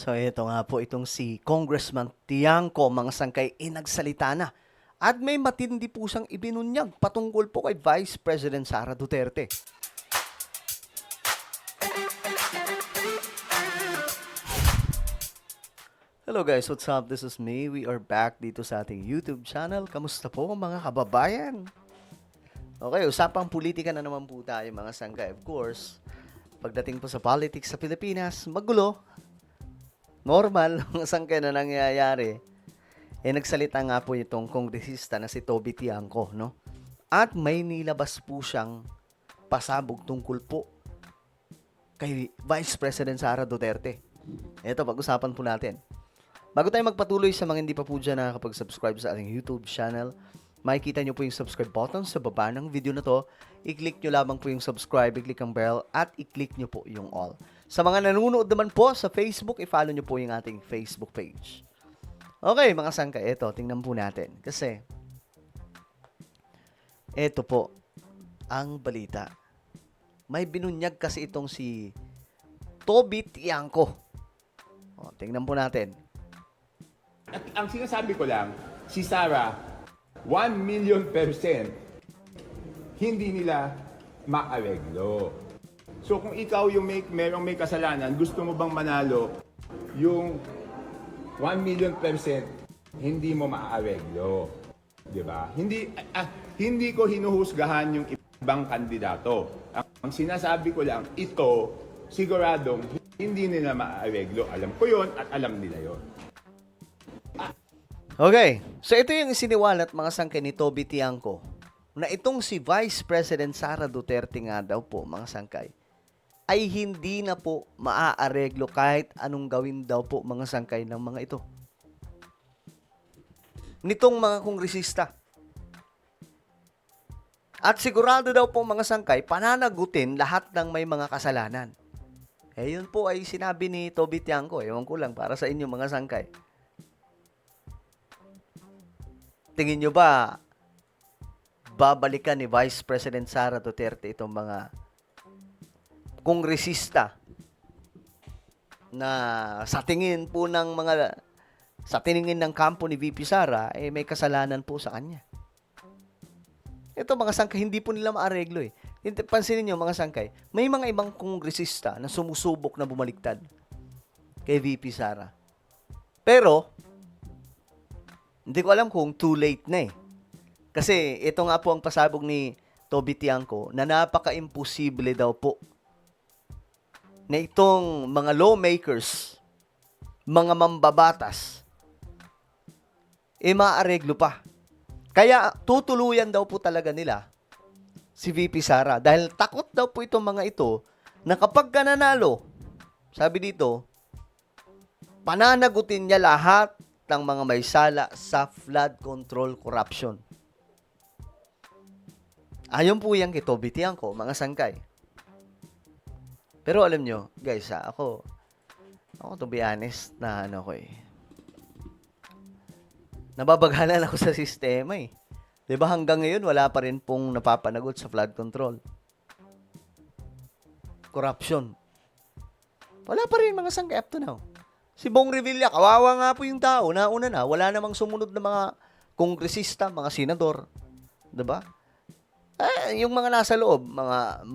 So ito nga po itong si Congressman Tiangco mga sangkay nagsalita na. At may matindi po siyang ibinunyag patungkol po kay Vice President Sara Duterte. Hello guys, what's up? This is me. We are back dito sa ating YouTube channel. Kamusta po mga kababayan? Okay, usapang politika na naman po tayo mga sangkay. Of course, pagdating po sa politics sa Pilipinas, magulo. Normal, mga sangkay na nangyayari. Nagsalita nga po itong kongresista na si Toby Tiangco, no? At may nilabas po siyang pasabog tungkol po kay Vice President Sara Duterte. Ito, pag-usapan po natin. Bago tayo magpatuloy sa mga hindi pa po dyan nakakapag-subscribe sa ating YouTube channel, makikita nyo po yung subscribe button sa baba ng video na to. I-click nyo lamang po yung subscribe, i-click ang bell, at i-click nyo po yung all. Sa mga nanonood naman po sa Facebook, i-follow nyo po yung ating Facebook page. Okay, mga sangkay, ito, tingnan po natin. Kasi, ito po, ang balita. May binunyag kasi itong si Toby Tiangco. O, tingnan po natin. At ang sinasabi ko lang, si Sara, 1,000,000% hindi nila maareglo. So kung ikaw yung merong may kasalanan, gusto mo bang manalo yung 1,000,000% hindi mo maareglo. 'Di ba? Hindi ko hinuhusgahan yung ibang kandidato. Ang sinasabi ko lang, ito siguradong hindi nila maareglo. Alam ko 'yon at alam nila 'yon. Okay, so ito yung isiniwalat mga sangkay ni Toby Tiangco na itong si Vice President Sara Duterte nga daw po mga sangkay ay hindi na po maaareglo kahit anong gawin daw po mga sangkay ng mga ito. Nitong mga kongresista. At sigurado daw po mga sangkay, pananagutin lahat ng may mga kasalanan. Yun po ay sinabi ni Toby Tiangco. Ewan ko lang para sa inyo mga sangkay. Tingin nyo ba babalikan ni Vice President Sara Duterte itong mga kongresista na sa tingin po ng mga sa tiningin ng kampo ni VP Sara may kasalanan po sa kanya. Ito mga sangkay, hindi po nila maareglo eh. Pansinin nyo mga sangkay, may mga ibang kongresista na sumusubok na bumaliktad kay VP Sara. Pero hindi ko alam kung too late na eh. Kasi ito nga po ang pasabog ni Toby Tiangco na napaka-imposible daw po na itong mga lawmakers, mga mambabatas, maareglo pa. Kaya tutuluyan daw po talaga nila si VP Sara. Dahil takot daw po itong mga ito na kapag ka nanalo, sabi dito, pananagutin niya lahat ng mga may sala sa flood control corruption. Ayon po yan kay Toby Tiangco, mga sangkay. Pero alam nyo, guys, ako to be honest, na nababagalan ako sa sistema eh. 'Di ba hanggang ngayon wala pa rin pong napapanagot sa flood control. Corruption. Wala pa rin mga sangkay up to now. Si Bong Revilla, kawawa nga po yung tao. Nauna na, wala namang sumunod na mga kongresista, mga senador. 'Di ba? Yung mga nasa loob, mga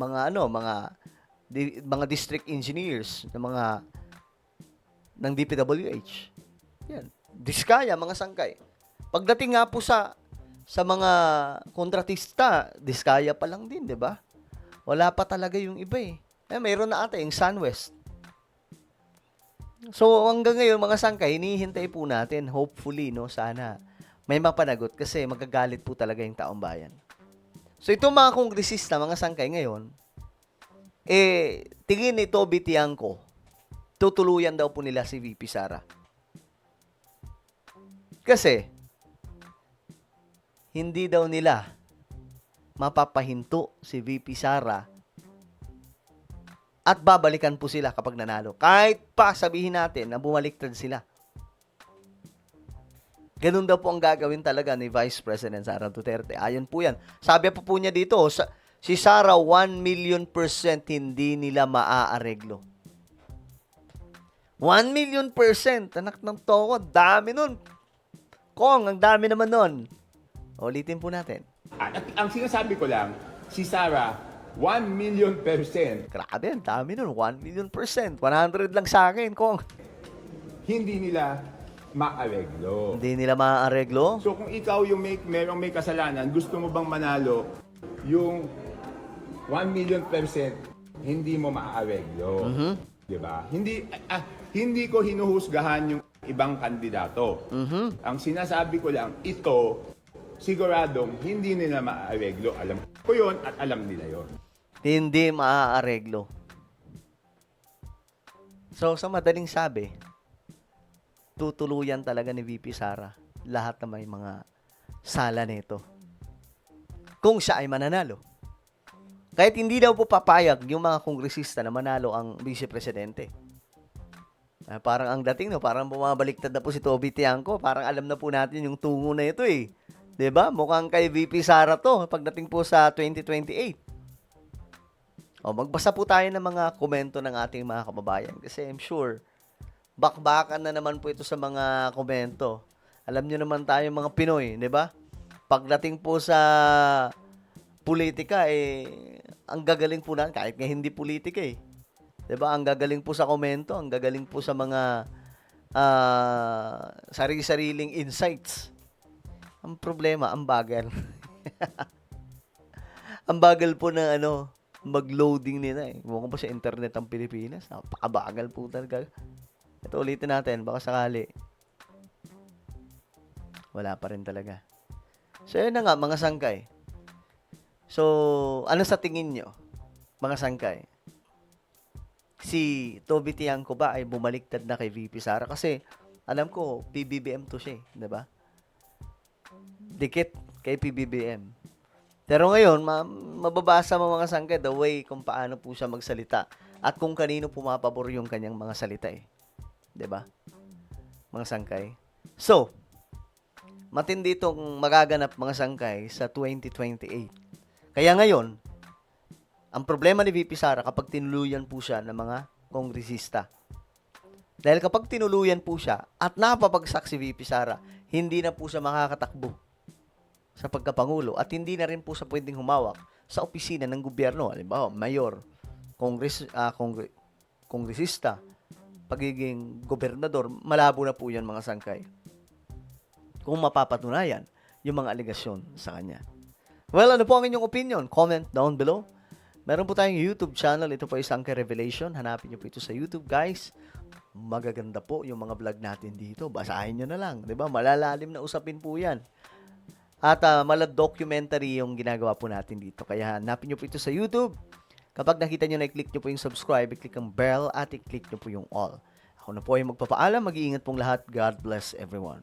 district engineers, ng DPWH. Yan. Diskaya, mga sangkay. Pagdating nga po sa mga kontratista, diskaya pa lang din, 'di ba? Wala pa talaga yung iba eh. Mayroon na ata yung SunWest. So, hanggang ngayon, mga sangkay, hinihintay po natin, hopefully, no, sana may mapanagot kasi magagalit po talaga yung taong bayan. So, itong mga kongresista, mga sangkay ngayon, tingin ni Toby Tiangco, tutuluyan daw po nila si VP Sara. Kasi, hindi daw nila mapapahinto si VP Sara at babalikan po sila kapag nanalo. Kahit pa sabihin natin na bumaliktad sila. Ganun daw po ang gagawin talaga ni Vice President Sara Duterte. Ayon po yan. Sabi po niya dito, si Sara 1,000,000% hindi nila maaareglo. 1,000,000%. Anak ng toko, dami nun. Kong, ang dami naman nun. Ulitin po natin. At ang sinasabi ko lang, si Sarah, 1,000,000%, Grabe, ang dami nun. 1,000,000%. 100 lang sa akin, Kong. hindi nila maareglo. Hindi nila maaareglo. So kung ikaw yung merong may kasalanan, gusto mo bang manalo yung 1,000,000%, hindi mo maaareglo. Di ba? Hindi ko hinuhusgahan yung ibang kandidato. Ang sinasabi ko lang, ito, siguradong hindi nila maaareglo. Alam ko yun at alam nila yon. Hindi maaareglo. So, sa madaling sabi, tutuluyan talaga ni VP Sara lahat na may mga sala nito. Kung siya ay mananalo. Kahit hindi daw po papayag yung mga kongresista na manalo ang vice-presidente. Parang ang dating, no? Parang bumabaliktad na po si Toby Tiangco. Parang alam na po natin yung tungo na ito eh. 'Di ba? Mukhang kay VP Sara to pagdating po sa 2028. O, magbasa po tayo ng mga komento ng ating mga kababayan kasi I'm sure bakbakan na naman po ito sa mga komento. Alam nyo naman tayo mga Pinoy, 'di ba? Pagdating po sa politika ang gagaling po natin kahit nga hindi politika 'Di ba? Ang gagaling po sa komento, ang gagaling po sa mga sarili-sariling insights. Ang problema, ang bagal. Ang bagal po ng mag-loading nila eh. Mukhang ba sa internet ang Pilipinas? Napakabagal po talaga. Ito ulitin natin, baka sakali. Wala pa rin talaga. So, yun na nga, mga sangkay. So, ano sa tingin nyo, mga sangkay? Si Toby Tiangco ba ay bumaliktad na kay VP Sara? Kasi, alam ko, PBBM to siya, di ba? Dikit kay PBBM. Pero ngayon, mababasa mo mga sangkay the way kung paano po siya magsalita at kung kanino pumapabor yung kanyang mga salita eh. 'Di ba? Mga sangkay. So, matindi itong magaganap mga sangkay sa 2028. Kaya ngayon, ang problema ni VP Sara kapag tinuluyan po siya ng mga kongresista. Dahil kapag tinuluyan po siya at napapagsak si VP Sara, hindi na po siya makakatakbo sa pagkapangulo at hindi na rin po siya pwedeng humawak sa opisina ng gobyerno. Halimbawa, mayor, kongresista, pagiging gobernador, malabo na po yan mga sangkay. Kung mapapatunayan yung mga aligasyon sa kanya. Well, ano po ang inyong opinion? Comment down below. Meron po tayong YouTube channel. Ito po ay Sangkay Revelation. Hanapin nyo po ito sa YouTube, guys. Magaganda po yung mga vlog natin dito. Basahin nyo na lang. Diba? Malalalim na usapin po yan. At mala-documentary yung ginagawa po natin dito. Kaya hanapin nyo po ito sa YouTube. Kapag nakita nyo na i-click nyo po yung subscribe, i-click ang bell at i-click nyo po yung all. Ako na po ay magpapaalam. Mag-iingat pong lahat. God bless everyone.